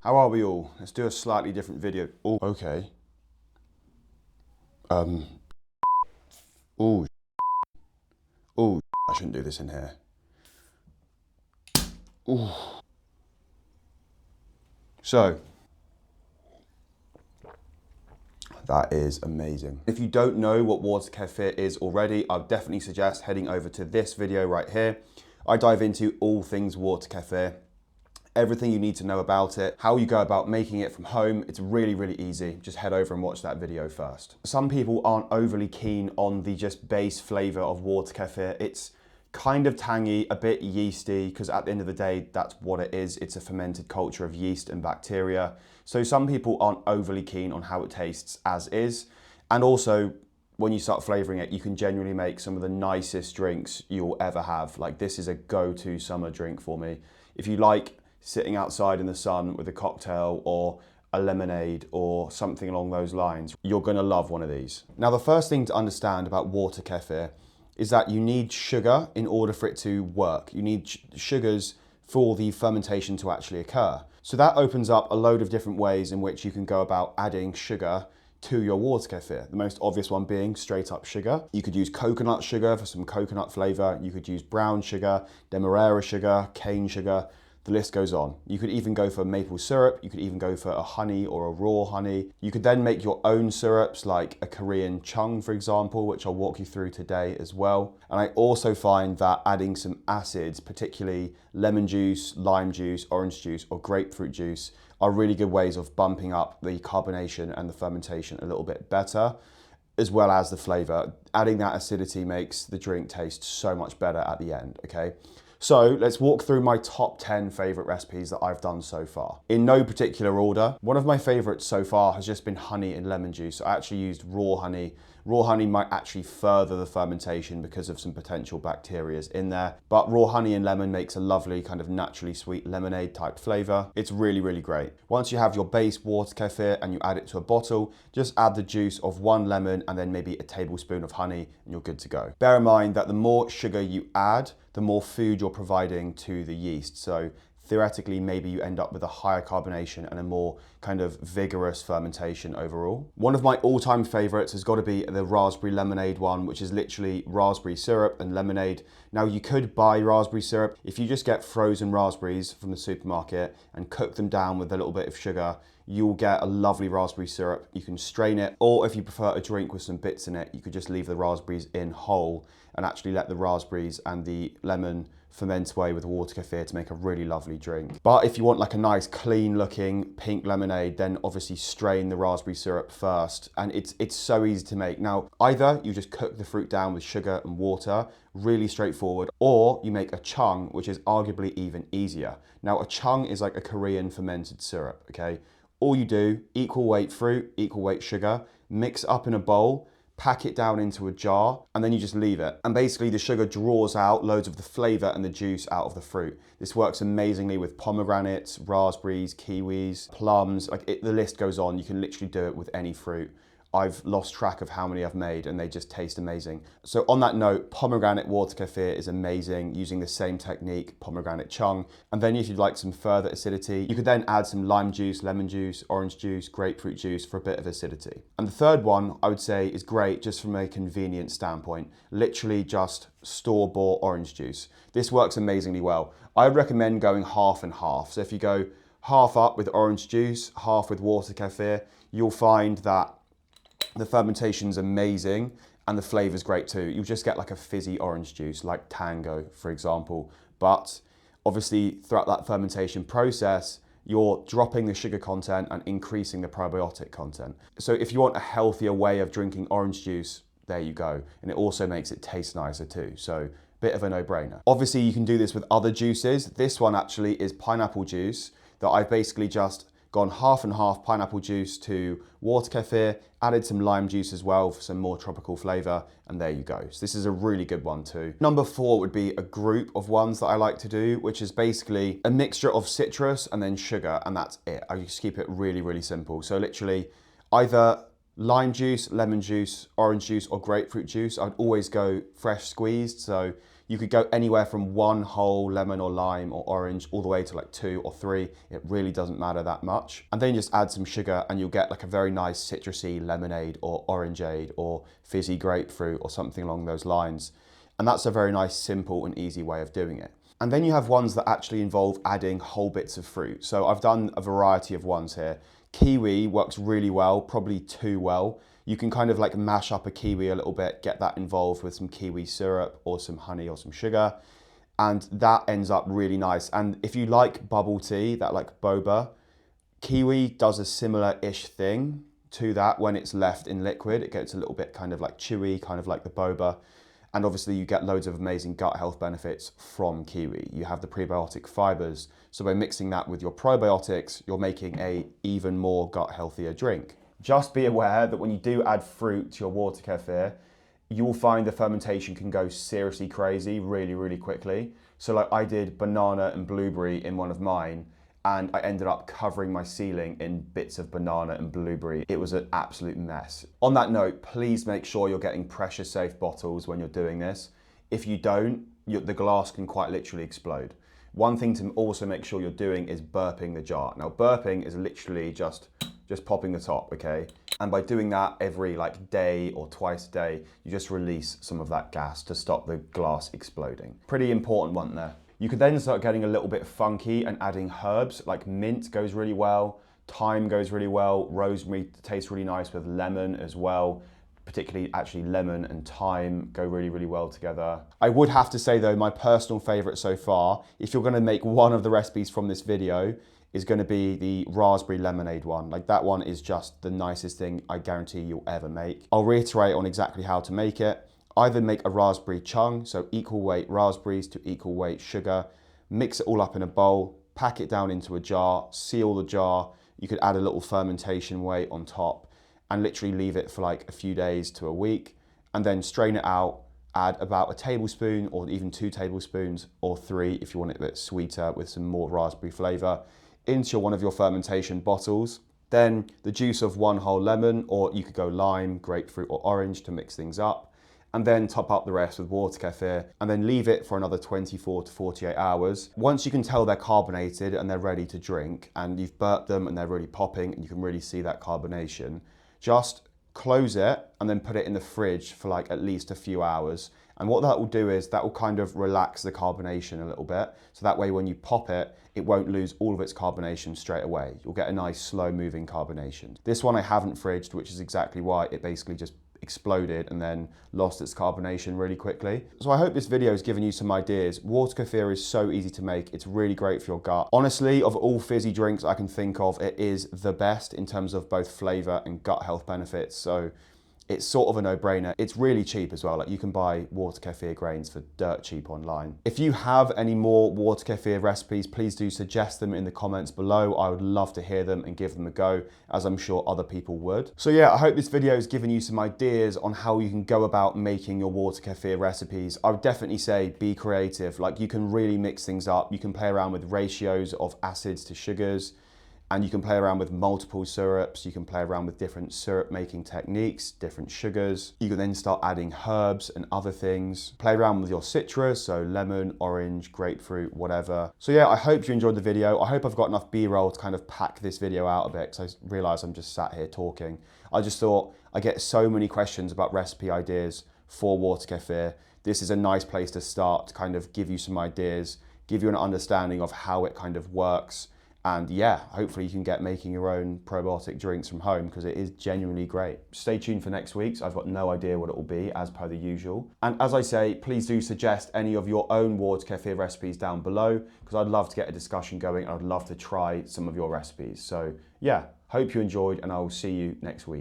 How are we all? Let's do a slightly different video. Oh, okay. Oh, oh, I shouldn't do this in here. Ooh. So, that is amazing. If you don't know what Water Kefir is already, I would definitely suggest heading over to this video right here. I dive into all things Water Kefir, everything you need to know about it, how you go about making it from home. It's really, really easy. Just head over and watch that video first. Some people aren't overly keen on the just base flavor of Water Kefir. It's kind of tangy, a bit yeasty, because at the end of the day, that's what it is. It's a fermented culture of yeast and bacteria. So some people aren't overly keen on how it tastes as is. And also, when you start flavoring it, you can genuinely make some of the nicest drinks you'll ever have. Like, this is a go-to summer drink for me. If you like sitting outside in the sun with a cocktail or a lemonade or something along those lines, you're gonna love one of these. Now, the first thing to understand about Water Kefir is that you need sugar in order for it to work. You need sugars for the fermentation to actually occur. So that opens up a load of different ways in which you can go about adding sugar to your Water Kefir. The most obvious one being straight up sugar. You could use coconut sugar for some coconut flavor. You could use brown sugar, demerara sugar, cane sugar. The list goes on. You could even go for maple syrup. You could even go for a honey or a raw honey. You could then make your own syrups, like a Korean Cheong, for example, which I'll walk you through today as well. And I also find that adding some acids, particularly lemon juice, lime juice, orange juice, or grapefruit juice, are really good ways of bumping up the carbonation and the fermentation a little bit better, as well as the flavor. Adding that acidity makes the drink taste so much better at the end, okay? So let's walk through my top 10 favorite recipes that I've done so far. In no particular order, one of my favorites so far has just been honey and lemon juice. I actually used raw honey. Raw honey might actually further the fermentation because of some potential bacteria in there, but raw honey and lemon makes a lovely kind of naturally sweet lemonade type flavor. It's really, really great. Once you have your base Water Kefir and you add it to a bottle, just add the juice of one lemon and then maybe a tablespoon of honey and you're good to go. Bear in mind that the more sugar you add, the more food you're providing to the yeast. So theoretically, maybe you end up with a higher carbonation and a more kind of vigorous fermentation overall. One of my all-time favorites has got to be the raspberry lemonade one, which is literally raspberry syrup and lemonade. Now, you could buy raspberry syrup. If you just get frozen raspberries from the supermarket and cook them down with a little bit of sugar, you'll get a lovely raspberry syrup. You can strain it, or if you prefer a drink with some bits in it, you could just leave the raspberries in whole and actually let the raspberries and the lemon ferment away with Water Kefir to make a really lovely drink. But if you want like a nice clean looking pink lemonade, then obviously strain the raspberry syrup first, and it's so easy to make. Now, either you just cook the fruit down with sugar and water, really straightforward, or you make a Cheong, which is arguably even easier. Now, a Cheong is like a Korean fermented syrup, okay? All you do, equal weight fruit, equal weight sugar, mix up in a bowl, pack it down into a jar, and then you just leave it. And basically the sugar draws out loads of the flavor and the juice out of the fruit. This works amazingly with pomegranates, raspberries, kiwis, plums, the list goes on. You can literally do it with any fruit. I've lost track of how many I've made and they just taste amazing. So on that note, pomegranate Water Kefir is amazing using the same technique, pomegranate Cheong. And then if you'd like some further acidity, you could then add some lime juice, lemon juice, orange juice, grapefruit juice for a bit of acidity. And the third one I would say is great just from a convenience standpoint, literally just store-bought orange juice. This works amazingly well. I would recommend going half and half. So if you go half up with orange juice, half with Water Kefir, you'll find that the fermentation's amazing and the flavor's great too. You'll just get like a fizzy orange juice, like Tango, for example. But obviously throughout that fermentation process, you're dropping the sugar content and increasing the probiotic content. So if you want a healthier way of drinking orange juice, there you go. And it also makes it taste nicer too. So bit of a no-brainer. Obviously you can do this with other juices. This one actually is pineapple juice that I've basically just gone half and half pineapple juice to Water Kefir, added some lime juice as well for some more tropical flavor, and there you go. So this is a really good one too. Number 4 would be a group of ones that I like to do, which is basically a mixture of citrus and then sugar, and that's it. I just keep it really, really simple. So literally either lime juice, lemon juice, orange juice, or grapefruit juice. I'd always go fresh squeezed, so You could go anywhere from 1 whole lemon or lime or orange all the way to like 2 or 3. It really doesn't matter that much. And then you just add some sugar and you'll get like a very nice citrusy lemonade or orangeade or fizzy grapefruit or something along those lines. And that's a very nice, simple and easy way of doing it. And then you have ones that actually involve adding whole bits of fruit. So I've done a variety of ones here. Kiwi works really well, probably too well. You can kind of like mash up a kiwi a little bit, get that involved with some kiwi syrup or some honey or some sugar, and that ends up really nice. And if you like bubble tea, that like boba, kiwi does a similar-ish thing to that when it's left in liquid. It gets a little bit kind of like chewy, kind of like the boba. And obviously you get loads of amazing gut health benefits from kiwi. You have the prebiotic fibers. So by mixing that with your probiotics, you're making a even more gut healthier drink. Just be aware that when you do add fruit to your water kefir, you will find the fermentation can go seriously crazy really, really quickly. So like I did banana and blueberry in one of mine, and I ended up covering my ceiling in bits of banana and blueberry. It was an absolute mess. On that note, please make sure you're getting pressure safe bottles when you're doing this. If you don't, the glass can quite literally explode. One thing to also make sure you're doing is burping the jar. Now burping is literally just popping the top, okay? And by doing that every like day or twice a day, you just release some of that gas to stop the glass exploding. Pretty important one there. You could then start getting a little bit funky and adding herbs, like mint goes really well, thyme goes really well, rosemary tastes really nice with lemon as well, particularly actually lemon and thyme go really, really well together. I would have to say though, my personal favorite so far, if you're gonna make one of the recipes from this video, is gonna be the raspberry lemonade one. Like that one is just the nicest thing I guarantee you'll ever make. I'll reiterate on exactly how to make it. Either make a raspberry cheong, so equal weight raspberries to equal weight sugar, mix it all up in a bowl, pack it down into a jar, seal the jar. You could add a little fermentation weight on top and literally leave it for like a few days to a week, and then strain it out, add about a tablespoon or even 2 tablespoons or 3 if you want it a bit sweeter with some more raspberry flavor into one of your fermentation bottles. Then the juice of 1 whole lemon, or you could go lime, grapefruit or orange to mix things up, and then top up the rest with water kefir and then leave it for another 24 to 48 hours. Once you can tell they're carbonated and they're ready to drink and you've burped them and they're really popping and you can really see that carbonation, just close it and then put it in the fridge for like at least a few hours. And what that will do is that will kind of relax the carbonation a little bit. So that way when you pop it, it won't lose all of its carbonation straight away. You'll get a nice slow moving carbonation. This one I haven't fridged, which is exactly why it basically just exploded and then lost its carbonation really quickly. So I hope this video has given you some ideas. Water kefir is so easy to make. It's really great for your gut. Honestly, of all fizzy drinks I can think of, it is the best in terms of both flavor and gut health benefits. So it's sort of a no-brainer. It's really cheap as well. Like you can buy water kefir grains for dirt cheap online. If you have any more water kefir recipes, please do suggest them in the comments below. I would love to hear them and give them a go, as I'm sure other people would. So yeah, I hope this video has given you some ideas on how you can go about making your water kefir recipes. I would definitely say be creative. Like you can really mix things up. You can play around with ratios of acids to sugars, and you can play around with multiple syrups. You can play around with different syrup making techniques, different sugars. You can then start adding herbs and other things. Play around with your citrus, so lemon, orange, grapefruit, whatever. So yeah, I hope you enjoyed the video. I hope I've got enough B-roll to kind of pack this video out a bit, because I realize I'm just sat here talking. I just thought I get so many questions about recipe ideas for water kefir. This is a nice place to start to kind of give you some ideas, give you an understanding of how it kind of works. And yeah, hopefully you can get making your own probiotic drinks from home, because it is genuinely great. Stay tuned for next week's. I've got no idea what it will be, as per the usual. And as I say, please do suggest any of your own water kefir recipes down below, because I'd love to get a discussion going. I'd love to try some of your recipes. So yeah, hope you enjoyed, and I will see you next week.